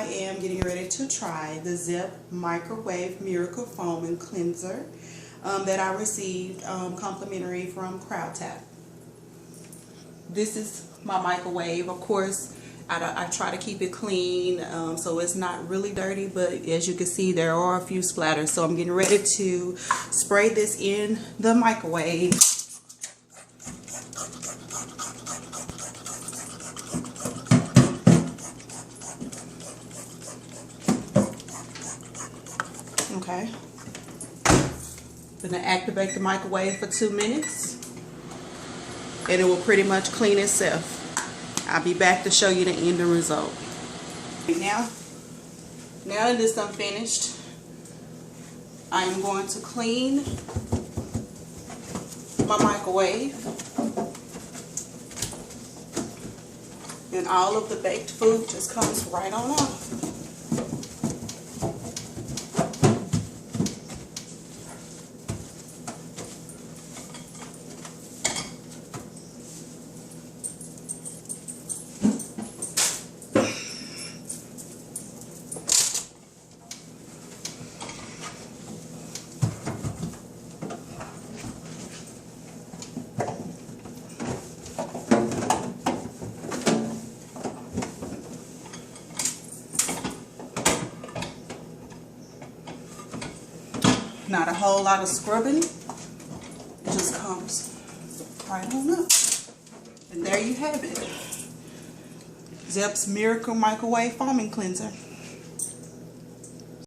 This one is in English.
am getting ready to try the Zip Microwave Miracle Foaming Cleanser that I received complimentary from Crowdtap. This is my microwave. Of course, I try to keep it clean so it's not really dirty, but as you can see, there are a few splatters. So I'm getting ready to spray this in the microwave. Okay. I'm going to activate the microwave for 2 minutes and it will pretty much clean itself. I'll be back to show you the end result. Now that this is finished, I am going to clean my microwave, and all of the baked food just comes right on off. Not a whole lot of scrubbing. It just comes right on up. And there you have it. Zip's Miracle Microwave Foaming Cleanser.